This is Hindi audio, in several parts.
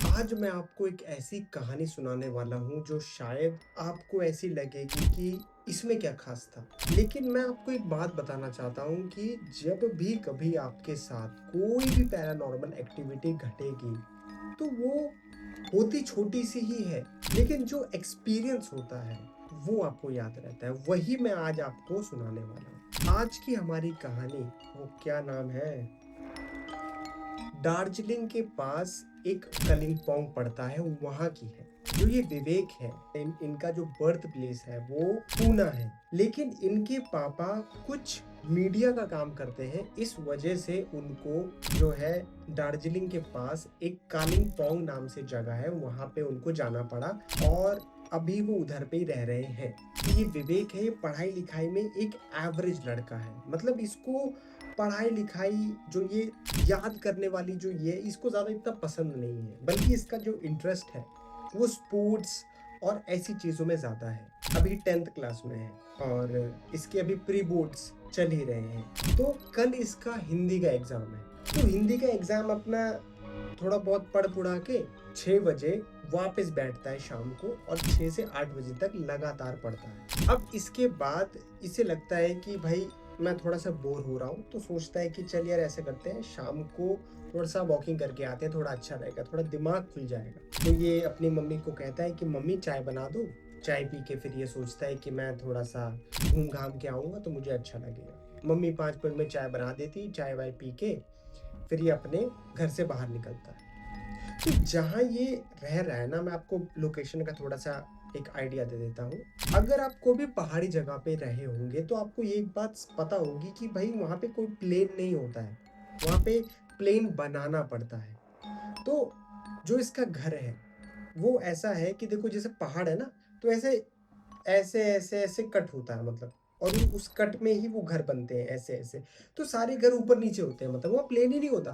आज मैं आपको एक ऐसी कहानी सुनाने वाला हूँ जो शायद आपको ऐसी लगेगी कि इसमें क्या खास था। लेकिन मैं आपको एक बात बताना चाहता हूँ कि जब भी कभी आपके साथ कोई भी पैरानॉर्मल एक्टिविटी घटेगी, तो वो होती छोटी-सी ही है, लेकिन जो एक्सपीरियंस होता है, वो आपको याद रहता है। वही मैं आज आपको सुनाने वाला हूँ। आज की हमारी कहानी, वो क्या नाम है? दार्जिलिंग के पास एक कलिम्पोंग पड़ता है, वहाँ की है। जो ये विवेक है, इनका जो बर्थ प्लेस है वो पूना है। लेकिन इनके पापा कुछ मीडिया का काम करते हैं, इस वजह से उनको जो है दार्जिलिंग के पास एक कालिम्पोंग नाम से जगह है, वहाँ पे उनको जाना पड़ा और अभी वो उधर पे ही रह रहे हैं। ये विवेक है, ये पढ़ाई-लिखाई में एक एवरेज लड़का है। मतलब इसको पढ़ाई-लिखाई जो ये याद करने वाली जो ये है, इसको ज़्यादा इतना पसंद नहीं है, बल्कि इसका जो इंटरेस्ट है, वो स्पोर्ट्स और ऐसी चीज़ों में ज़्यादा है। अभी 10th क्लास में है और इसके अभी प्री बोर्ड्स चल ही रहे हैं। तो कल इसका हिंदी का एग्ज़ाम है। तो हिंदी का एग्ज़ाम अपना थोड़ा बहुत पढ़-पुढ़ा के 6 बजे वापस बैठता है शाम को और 6 से 8 बजे तक लगातार पढ़ता है। अब इसके बाद इसे लगता है कि भाई मैं थोड़ा-सा बोर हो रहा हूँ, तो सोचता है कि चल यार ऐसा करते हैं शाम को थोड़ा-सा वॉकिंग करके आते हैं, थोड़ा अच्छा रहेगा, थोड़ा दिमाग खुल जाएगा। तो ये अपनी मम्मी को कहता है कि मम्मी चाय बना दो। चाय पी के फिर ये सोचता है कि मैं थोड़ा-सा घूम-घाम के आऊँगा तो मुझे अच्छा लगेगा। मम्मी 5 मिनट में चाय बना देती, चाय-वाय पी के फिर ये अपने घर से बाहर निकलता है। तो जहाँ ये रह रहा है ना, मैं आपको लोकेशन का थोड़ा-सा एक आइडिया दे देता हूँ। अगर आप कोई भी पहाड़ी जगह पे रहे होंगे, तो आपको ये एक बात पता होगी कि भई वहाँ पे कोई प्लेन नहीं होता है। वहाँ पे प्लेन बनाना पड़ता है। तो जो इसका घर है, वो ऐसा है कि देखो जैसे पहाड़ है ना, तो ऐसे कट होता है मतलब और उस कट में ही वो घर बनते हैं ऐसे-ऐसे। तो सारे घर ऊपर-नीचे होते हैं मतलब वो प्लेन ही नहीं होता।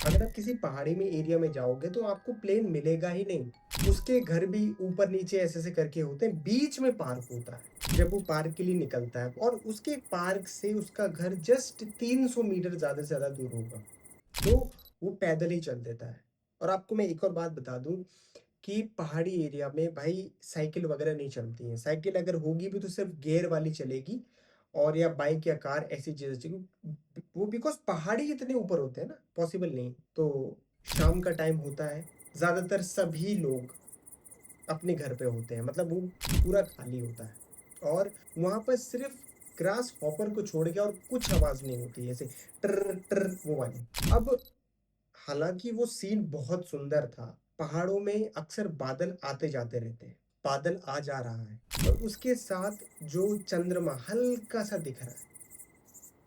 अगर आप किसी पहाड़ी में एरिया में जाओगे तो आपको प्लेन मिलेगा ही नहीं। उसके घर भी ऊपर-नीचे ऐसे-ऐसे करके होते हैं, बीच में पार्क होता है। जब वो पार्क के लिए निकलता है और उसके पार्क से उसका घर जस्ट 300 मीटर ज़्यादा से ज़्यादा दूर होगा। तो वो पैदल ही चल देता है। और आपको मैं एक और बात बता दूँ कि पहाड़ी एरिया में भाई साइकिल वगैरह नहीं चलती हैं। साइकिल अगर होगी भी तो सिर्फ़ गियर वाली चलेगी और या बाइक या कार ऐसी चीज़ें चलेगी। वो बिकॉज़ पहाड़ी इतने ऊपर होते हैं ना, पॉसिबल नहीं। तो शाम का टाइम होता है, ज़्यादातर सभी लोग अपने घर पे होते हैं, मतलब वो पूरा खाली होता है और वहाँ पर सिर्फ़ ग्रास हॉपर को छोड़ के और कुछ आवाज़ नहीं होती है, ऐसे ट्र ट्र वो वाली। अब हालाँकि वो सीन बहुत सुंदर था। पहाड़ों में अक्सर बादल आते-जाते रहते हैं। बादल आ जा रहा है और उसके साथ जो चंद्रमा हल्का-सा दिख रहा है,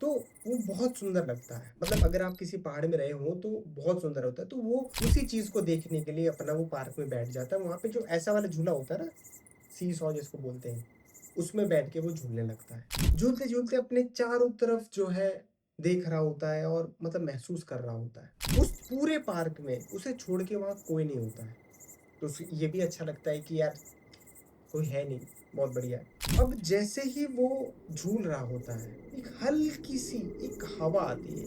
तो वो बहुत सुंदर लगता है। मतलब अगर आप किसी पहाड़ में रहे हो तो बहुत सुंदर होता है। तो वो उसी चीज़ को देखने के लिए अपना वो पार्क में बैठ जाता है। वहाँ पे जो ऐसा वाला झूला होता है ना, सी-सॉ जिसको बोलते हैं, उसमें बैठ के वो झूलने लगता है। झूलते-झूलते अपने चारों तरफ जो है देख रहा होता है और मतलब महसूस कर रहा होता है। उस पूरे पार्क में उसे छोड़ के वहाँ कोई नहीं होता है। तो उसे ये भी अच्छा लगता है कि यार कोई है नहीं, बहुत बढ़िया है। अब जैसे ही वो झूल रहा होता है, एक हल्की-सी एक हवा आती है।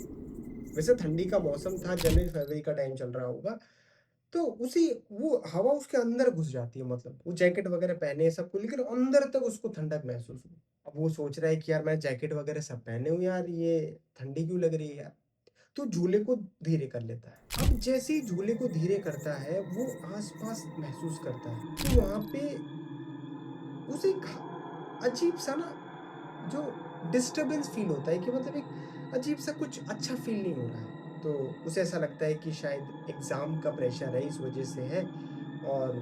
वैसे ठंडी का मौसम था, जनवरी-फरवरी का टाइम चल रहा होगा। तो उसी वो हवा उसके अंदर घुस जाती है मतलब, वो जैकेट वगैरह पहने है सब कुछ, लेकिन अंदर तक उसको ठंडक महसूस हुई। अब वो सोच रहा है कि यार मैं जैकेट वगैरह सब पहने हूँ यार, ये ठंडी क्यों लग रही है यार? तो झूले को धीरे कर लेता है। अब जैसे ही झूले को धीरे करता है, वो आस-पास महसूस करता है। तो वहाँ पे उसे एक अजीब-सा ना जो डिस्टर्बेंस फ़ील होता है कि मतलब एक अजीब-सा कुछ अच्छा फ़ील नहीं हो रहा है। तो उसे ऐसा लगता है कि शायद एग्ज़ाम का प्रेशर है, इस वज़ह से है और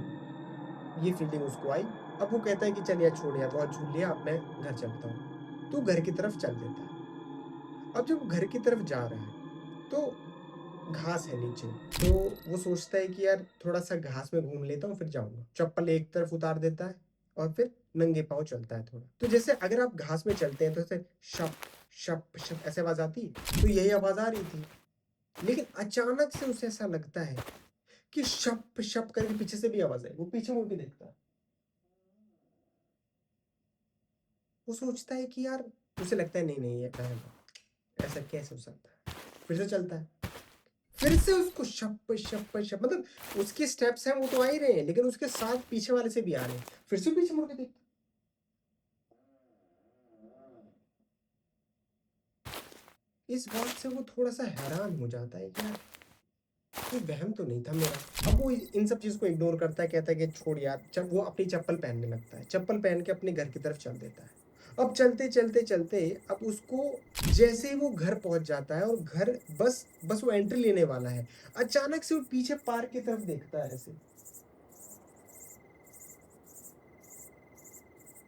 ये फ़ीलिंग उसको आई। अब वो कहता है कि चल यार छोड़ यार, बहुत झूल लिया, अब मैं घर चलता हूँ। तो घर की तरफ चल देता है। अब जब वो घर की तरफ जा रहा है, तो घास है नीचे, तो वो सोचता है कि यार थोड़ा-सा घास में घूम लेता हूँ, फिर जाऊँगा। चप्पल एक तरफ उतार देता है और फिर नंगे पाँव चलता है थोड़ा। तो जैसे अगर आप घास में चलते हैं तो ऐसे शप, शप, शप ऐसे आवाज़ आती है, तो यही आवाज़ आ रही थी। लेकिन अचानक से उसे ऐसा लगता है कि शप, शप करके पीछे से भी आवाज़ आई। वो पीछे मुड़ के देखता है। वो सोचता है कि यार उसे लगता है नहीं, नहीं ये रहने दो, ऐसा कैसे हो सकता है? फिर से चलता है। फिर से उसको शप शप शप, मतलब उसके स्टेप्स हैं वो तो आ ही रहे हैं, लेकिन उसके साथ पीछे वाले से भी आ रहे हैं। फिर से पीछे मुड़ के देखता, इस बात से वो थोड़ा-सा हैरान हो जाता है कि यार कोई वहम तो नहीं था मेरा। अब वो इन सब चीज़ को इग्नोर करता है, कहता है कि छोड़ यार, जब वो अपनी चप्पल पहनने लगता है, चप्पल पहन के अपने घर की तरफ चल देता है। अब चलते अब उसको, जैसे ही वो घर पहुंच जाता है और घर, बस बस वो एंट्री लेने वाला है, अचानक से वो पीछे पार्क की तरफ देखता है ऐसे।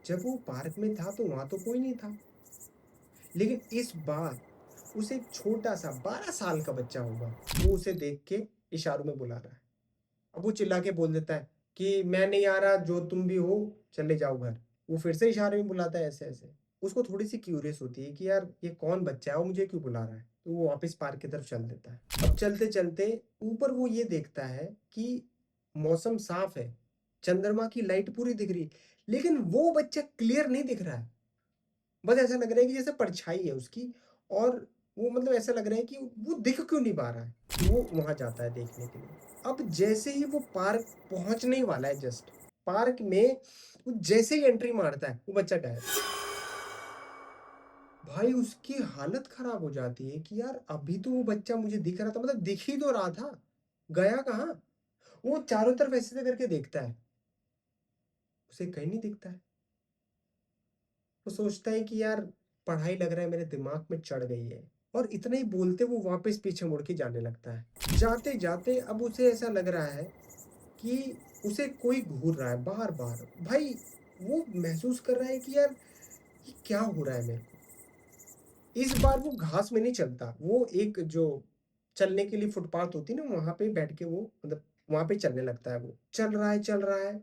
जब वो पार्क में था तो वहां तो कोई नहीं था, लेकिन इस बार उसे एक छोटा सा 12 साल का बच्चा होगा, वो उसे देख के इशारों में बुला रहा है। अब वो चिल्ला के बोल देता है कि मैं नहीं आ रहा, जो तुम भी हो चले जाओ घर। वो फिर से इशारे में बुलाता है ऐसे-ऐसे। उसको थोड़ी-सी क्यूरियस होती है कि यार ये कौन बच्चा है और मुझे क्यों बुला रहा है? तो वो वापस पार्क की तरफ चल देता है। अब चलते-चलते ऊपर वो ये देखता है कि मौसम साफ है, चंद्रमा की लाइट पूरी दिख रही है, लेकिन वो बच्चा क्लियर नहीं दिख रहा है। बस ऐसा लग रहा है कि जैसे परछाई है उसकी, और वो मतलब ऐसा लग रहा है कि वो दिख क्यों नहीं पा रहा है। वो वहां जाता है देखने के लिए। अब जैसे ही वो पार्क पहुंचने ही वाला है, जस्ट पार्क में वो जैसे ही एंट्री मारता है, वो बच्चा गायब। भाई उसकी हालत खराब हो जाती है कि यार अभी तो वो बच्चा मुझे दिख रहा था, मतलब दिख ही तो रहा था, गया कहाँ? वो चारों तरफ ऐसे करके देखता है, उसे कहीं नहीं दिखता है। वो सोचता है कि यार पढ़ाई लग रहा है मेरे दिमाग में चढ़ गई है, और इतना ही बोलते वो वापस पीछे मुड़ के जाने लगता है। जाते जाते अब उसे ऐसा लग रहा है कि उसे कोई घूर रहा है बार बार। भाई वो महसूस कर रहा है कि यार ये क्या हो रहा है मेरे को। इस बार वो घास में नहीं चलता, वो एक जो चलने के लिए फुटपाथ होती है ना, वहां पे बैठ के वो मतलब वहां पे चलने लगता है। वो चल रहा है,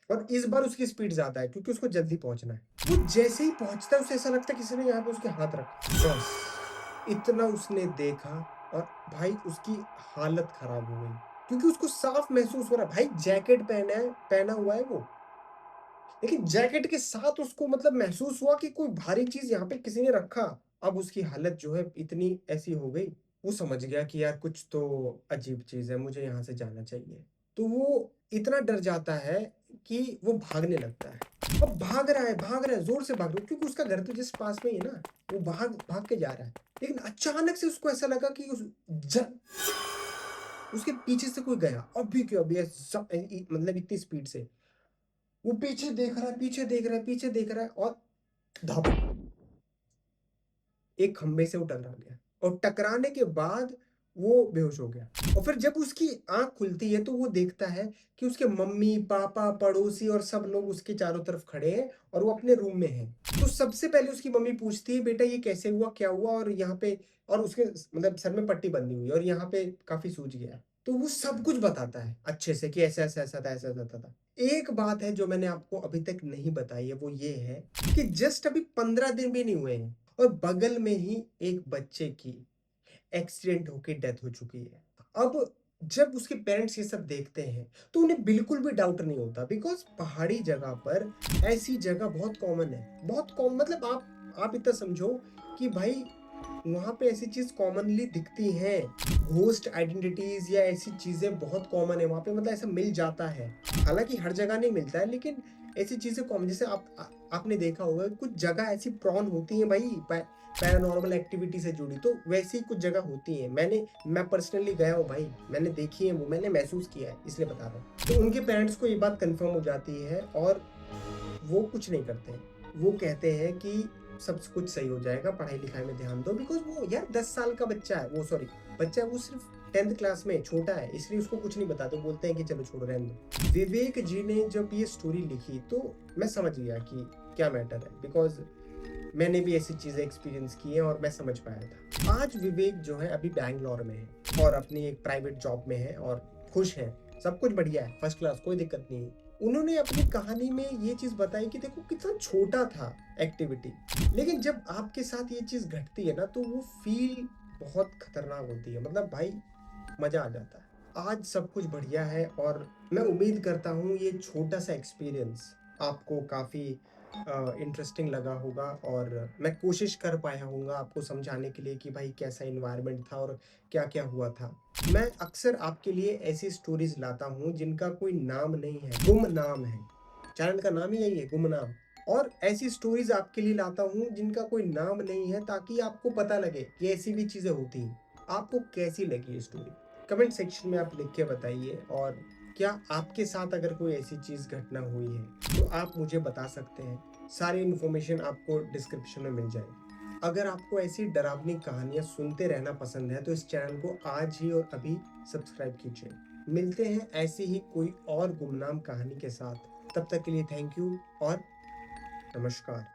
और इस बार उसकी स्पीड ज्यादा है क्योंकि उसको जल्दी पहुंचना है। वो जैसे ही पहुंचता है उसे ऐसा लगता है किसी ने यहाँ पे उसके हाथ रखा, बस इतना उसने देखा, और भाई उसकी हालत खराब हो गई, क्योंकि उसको साफ महसूस हो रहा है भाई जैकेट पहना हुआ है वो, लेकिन जैकेट के साथ उसको मतलब महसूस हुआ कि कोई भारी चीज यहाँ पे किसी ने रखा। अब उसकी हालत जो है इतनी ऐसी हो गई, वो समझ गया कि यार कुछ तो अजीब चीज है, मुझे यहाँ से जाना चाहिए। तो वो इतना डर जाता है कि वो भागने लगता है। अब भाग रहा है, जोर से भाग रहा है, क्योंकि उसका घर तो जस्ट पास में ही है ना। वो भाग भाग के जा रहा है, लेकिन अचानक से उसको ऐसा लगा कि उसके पीछे से कोई गया, अभी के अभी मतलब इतनी स्पीड से। वो पीछे देख रहा है, पीछे देख रहा है, और धप, एक खंबे से वो टकरा गया, और टकराने के बाद वो बेहोश हो गया। और फिर जब उसकी आंख खुलती है तो वो देखता है कि उसके मम्मी पापा पड़ोसी और सब लोग उसके चारों तरफ खड़े हैं, और वो अपने रूम में है। तो सबसे पहले उसकी मम्मी पूछती है, बेटा ये कैसे हुआ, क्या हुआ, और यहाँ पे, और उसके मतलब सर में पट्टी बंधी हुई है और यहाँ पे काफी सूज गया है। तो वो सब कुछ बताता है अच्छे से कि ऐसा ऐसा ऐसा था, ऐसा ऐसा था। एक बात है जो मैंने आपको अभी तक नहीं बताई है, वो ये है कि जस्ट अभी 15 दिन भी नहीं हुए हैं, और बगल में ही एक बच्चे की एक्सीडेंट होके डेथ हो चुकी है। अब जब उसके पेरेंट्स ये सब देखते हैं तो उन्हें बिल्कुल भी डाउट नहीं होता, बिकॉज पहाड़ी जगह पर ऐसी जगह बहुत कॉमन है, बहुत कॉमन, मतलब आप इतना समझो कि भाई वहां पे ऐसी चीज कॉमनली दिखती हैं। घोस्ट आइडेंटिटीज या ऐसी चीजें बहुत कॉमन है वहां पे, मतलब ऐसा मिल जाता है। हालांकि हर जगह नहीं मिलता है, लेकिन ऐसी चीजें कॉमन, जैसे आपने देखा होगा कुछ जगह ऐसी प्रॉन होती हैं भाई, पैरानॉर्मल एक्टिविटी से जुड़ी, तो वैसी कुछ जगह होती हैं। मैं पर्सनली गया हूँ भाई, मैंने देखी है वो, मैंने महसूस किया है, इसलिए बता रहा हूँ। तो उनके पेरेंट्स को ये बात कंफर्म हो जाती है, और वो कुछ नहीं करते हैं। वो कहते हैं कि सब कुछ सही हो जाएगा, पढ़ाई लिखाई में ध्यान दो, बिकॉज वो यार 10 साल का बच्चा है, वो सॉरी बच्चा है, वो सिर्फ 10th क्लास में छोटा है, इसलिए उसको कुछ नहीं बताते, बोलते हैं कि चलो छोड़ो रहने दो। विवेक जी ने जब ये स्टोरी लिखी तो मैं समझ गया कि क्या मैटर है, बिकॉज मैंने भी ऐसी चीजें एक्सपीरियंस की हैं और मैं समझ पाया था। आज विवेक जो है अभी बैंगलोर में है और अपनी एक प्राइवेट जॉब में है और खुश है, सब कुछ बढ़िया है, फर्स्ट क्लास, कोई दिक्कत नहीं है। उन्होंने अपनी कहानी में ये चीज बताई कि देखो कितना छोटा था एक्टिविटी, लेकिन जब आपके साथ ये चीज घटती है ना तो वो फील बहुत खतरनाक होती है, मतलब भाई मजा आ जाता है। आज सब कुछ बढ़िया है, और मैं उम्मीद करता हूँ ये छोटा सा एक्सपीरियंस आपको काफी इंटरेस्टिंग लगा होगा और मैं कोशिश कर पाया हूँगा आपको समझाने के लिए कि भाई कैसा एनवायरनमेंट था और क्या-क्या हुआ था। मैं अक्सर आपके लिए ऐसी स्टोरीज़ लाता हूँ जिनका कोई नाम नहीं है, गुमनाम है। चैनल का नाम ही यही है, गुमनाम। और ऐसी स्टोरीज़ आपके लिए लाता हूँ जिनका कोई नाम नहीं है ताकि आपको पता लगे कि ऐसी भी चीज़ें होती हैं। आपको कैसी लगी ये स्टोरी? कमेंट सेक्शन में आप लिख के बताइए और क्या आपके साथ अगर कोई ऐसी चीज़ घटना हुई है, तो आप मुझे बता सकते हैं। सारी इन्फॉर्मेशन आपको डिस्क्रिप्शन में मिल जाएगी। अगर आपको ऐसी डरावनी कहानियाँ सुनते रहना पसंद है, तो इस चैनल को आज ही और अभी सब्सक्राइब कीजिए। मिलते हैं ऐसी ही कोई और गुमनाम कहानी के साथ। तब तक के लिए थैंक यू और नमस्कार।